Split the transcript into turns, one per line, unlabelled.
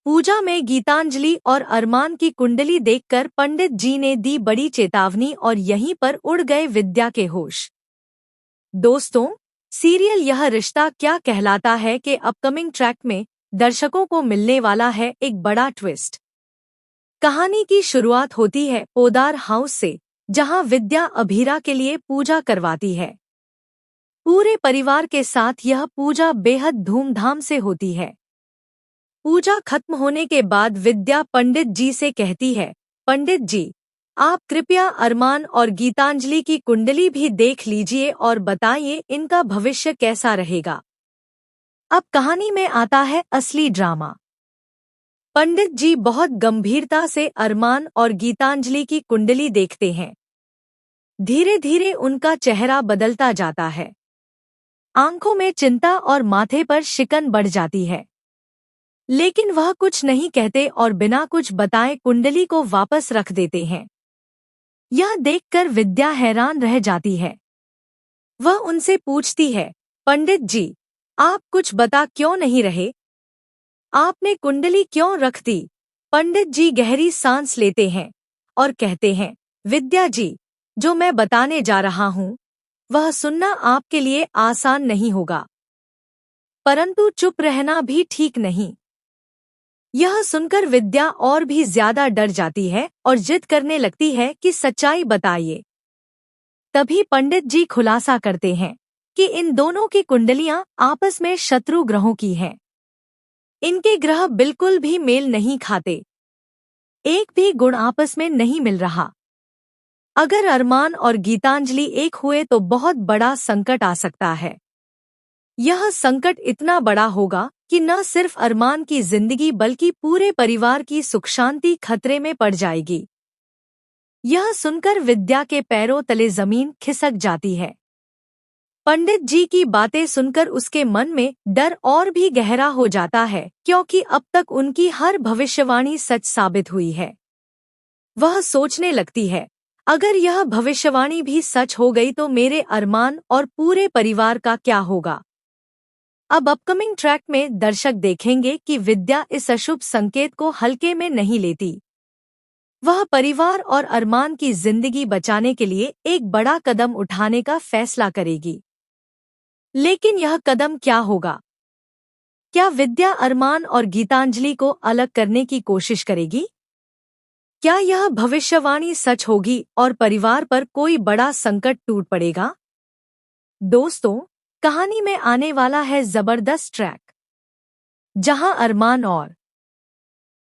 पूजा में गीतांजलि और अरमान की कुंडली देखकर पंडित जी ने दी बड़ी चेतावनी और यहीं पर उड़ गए विद्या के होश। दोस्तों, सीरियल यह रिश्ता क्या कहलाता है के अपकमिंग ट्रैक में दर्शकों को मिलने वाला है एक बड़ा ट्विस्ट। कहानी की शुरुआत होती है पोदार हाउस से, जहां विद्या अभीरा के लिए पूजा करवाती है। पूरे परिवार के साथ यह पूजा बेहद धूमधाम से होती है। पूजा खत्म होने के बाद विद्या पंडित जी से कहती है, पंडित जी, आप कृपया अरमान और गीतांजलि की कुंडली भी देख लीजिए और बताइए इनका भविष्य कैसा रहेगा। अब कहानी में आता है असली ड्रामा। पंडित जी बहुत गंभीरता से अरमान और गीतांजलि की कुंडली देखते हैं। धीरे धीरे उनका चेहरा बदलता जाता है। आंखों में चिंता और माथे पर शिकन बढ़ जाती है, लेकिन वह कुछ नहीं कहते और बिना कुछ बताए कुंडली को वापस रख देते हैं। यह देखकर विद्या हैरान रह जाती है। वह उनसे पूछती है, पंडित जी, आप कुछ बता क्यों नहीं रहे? आपने कुंडली क्यों रख दी? पंडित जी गहरी सांस लेते हैं और कहते हैं, विद्या जी, जो मैं बताने जा रहा हूँ वह सुनना आपके लिए आसान नहीं होगा, परंतु चुप रहना भी ठीक नहीं। यह सुनकर विद्या और भी ज्यादा डर जाती है और जिद करने लगती है कि सच्चाई बताइए। तभी पंडित जी खुलासा करते हैं कि इन दोनों की कुंडलियां आपस में शत्रु ग्रहों की हैं। इनके ग्रह बिल्कुल भी मेल नहीं खाते, एक भी गुण आपस में नहीं मिल रहा। अगर अरमान और गीतांजलि एक हुए तो बहुत बड़ा संकट आ सकता है। यह संकट इतना बड़ा होगा कि न सिर्फ अरमान की जिंदगी बल्कि पूरे परिवार की सुख शांति खतरे में पड़ जाएगी। यह सुनकर विद्या के पैरों तले जमीन खिसक जाती है। पंडित जी की बातें सुनकर उसके मन में डर और भी गहरा हो जाता है, क्योंकि अब तक उनकी हर भविष्यवाणी सच साबित हुई है। वह सोचने लगती है, अगर यह भविष्यवाणी भी सच हो गई तो मेरे अरमान और पूरे परिवार का क्या होगा। अब अपकमिंग ट्रैक में दर्शक देखेंगे कि विद्या इस अशुभ संकेत को हल्के में नहीं लेती। वह परिवार और अरमान की जिंदगी बचाने के लिए एक बड़ा कदम उठाने का फैसला करेगी। लेकिन यह कदम क्या होगा? क्या विद्या अरमान और गीतांजलि को अलग करने की कोशिश करेगी? क्या यह भविष्यवाणी सच होगी और परिवार पर कोई बड़ा संकट टूट पड़ेगा? दोस्तों, कहानी में आने वाला है जबरदस्त ट्रैक, जहां अरमान और